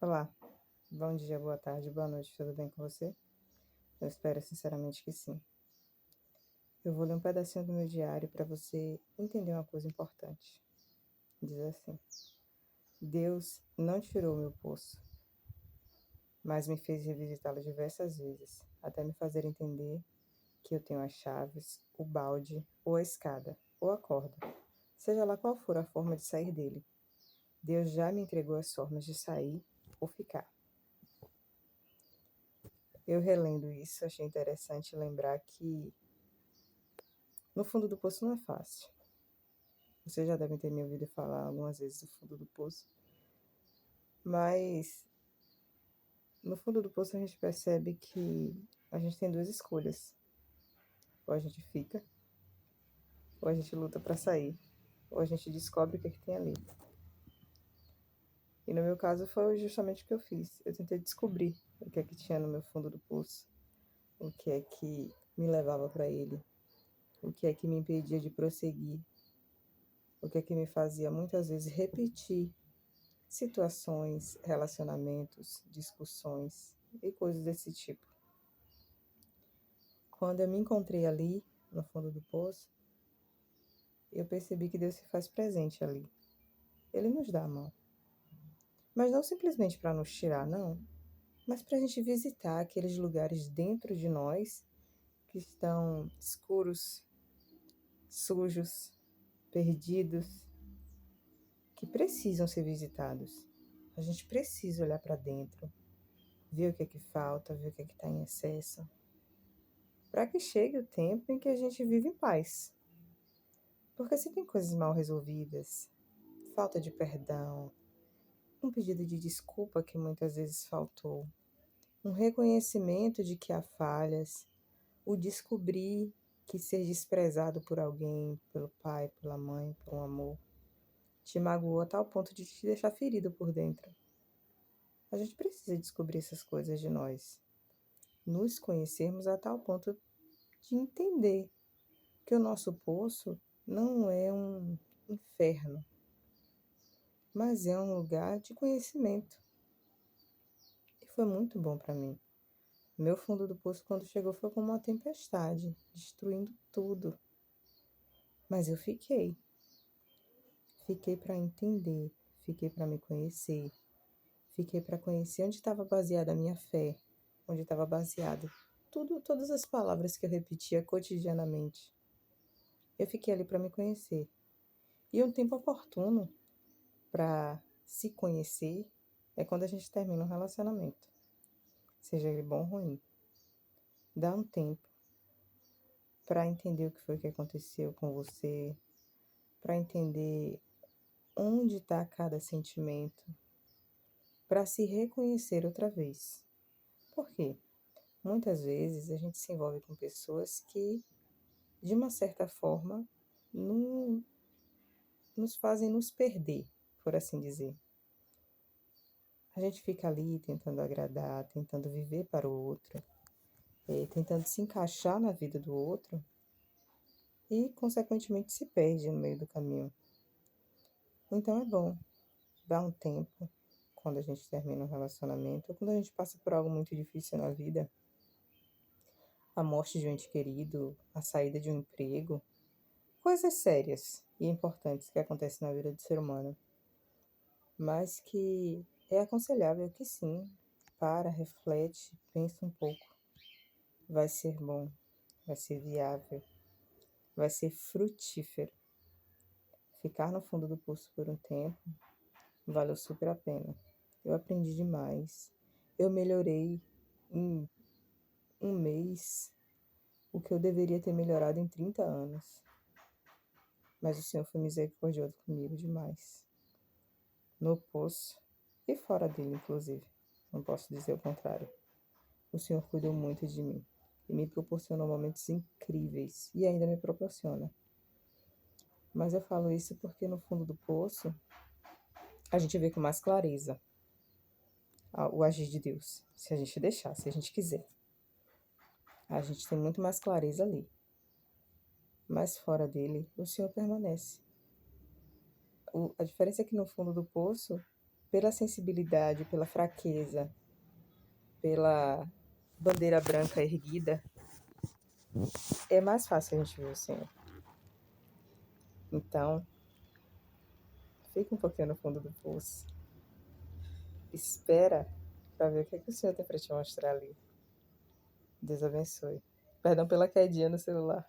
Olá, bom dia, boa tarde, boa noite, tudo bem com você? Eu espero sinceramente que sim. Eu vou ler um pedacinho do meu diário para você entender uma coisa importante. Diz assim: Deus não tirou o meu poço, mas me fez revisitá-lo diversas vezes, até me fazer entender que eu tenho as chaves, o balde, ou a escada, ou a corda, seja lá qual for a forma de sair dele. Deus já me entregou as formas de sair ou ficar. Eu relendo isso, achei interessante lembrar que no fundo do poço não é fácil. Vocês já devem ter me ouvido falar algumas vezes do fundo do poço, mas no fundo do poço a gente percebe que a gente tem duas escolhas: ou a gente fica, ou a gente luta para sair, ou a gente descobre o que é que tem ali. E no meu caso foi justamente o que eu fiz. Eu tentei descobrir o que é que tinha no meu fundo do poço, o que é que me levava para ele, o que é que me impedia de prosseguir, o que é que me fazia muitas vezes repetir situações, relacionamentos, discussões e coisas desse tipo. Quando eu me encontrei ali, no fundo do poço, eu percebi que Deus se faz presente ali. Ele nos dá a mão. Mas não simplesmente para nos tirar, não. Mas para a gente visitar aqueles lugares dentro de nós que estão escuros, sujos, perdidos, que precisam ser visitados. A gente precisa olhar para dentro, ver o que é que falta, ver o que é que está em excesso, para que chegue o tempo em que a gente vive em paz. Porque se tem coisas mal resolvidas, falta de perdão, um pedido de desculpa que muitas vezes faltou, um reconhecimento de que há falhas, o descobrir que ser desprezado por alguém, pelo pai, pela mãe, por um amor, te magoou a tal ponto de te deixar ferido por dentro. A gente precisa descobrir essas coisas de nós, nos conhecermos a tal ponto de entender que o nosso poço não é um inferno, mas é um lugar de conhecimento. E foi muito bom para mim. Meu fundo do poço, quando chegou, foi como uma tempestade, destruindo tudo. Mas eu fiquei. Fiquei para entender, fiquei para me conhecer, fiquei para conhecer onde estava baseada a minha fé, onde estava baseado tudo, todas as palavras que eu repetia cotidianamente. Eu fiquei ali para me conhecer. E um tempo oportuno para se conhecer é quando a gente termina um relacionamento, seja ele bom ou ruim. Dá um tempo para entender o que foi que aconteceu com você, para entender onde está cada sentimento, para se reconhecer outra vez. Por quê? Muitas vezes a gente se envolve com pessoas que, de uma certa forma, não, nos fazem nos perder, por assim dizer. A gente fica ali tentando agradar, tentando viver para o outro, tentando se encaixar na vida do outro e, consequentemente, se perde no meio do caminho. Então é bom dar um tempo quando a gente termina um relacionamento ou quando a gente passa por algo muito difícil na vida, a morte de um ente querido, a saída de um emprego, coisas sérias e importantes que acontecem na vida do ser humano, mas que é aconselhável que sim, para, reflete, pensa um pouco, vai ser bom, vai ser viável, vai ser frutífero. Ficar no fundo do poço por um tempo valeu super a pena. Eu aprendi demais. Eu melhorei em um mês o que eu deveria ter melhorado em 30 anos. Mas o Senhor foi misericordioso comigo demais. No poço e fora dele, inclusive. Não posso dizer o contrário. O Senhor cuidou muito de mim e me proporcionou momentos incríveis e ainda me proporciona. Mas eu falo isso porque no fundo do poço a gente vê com mais clareza o agir de Deus, se a gente deixar, se a gente quiser. A gente tem muito mais clareza ali. Mas fora dele, o Senhor permanece. A diferença é que no fundo do poço pela sensibilidade, pela fraqueza, pela bandeira branca erguida, é mais fácil a gente ver o Senhor. Então, fica um pouquinho no fundo do poço. Espera para ver o que é que o Senhor tem para te mostrar ali. Deus abençoe. Perdão pela quedinha no celular.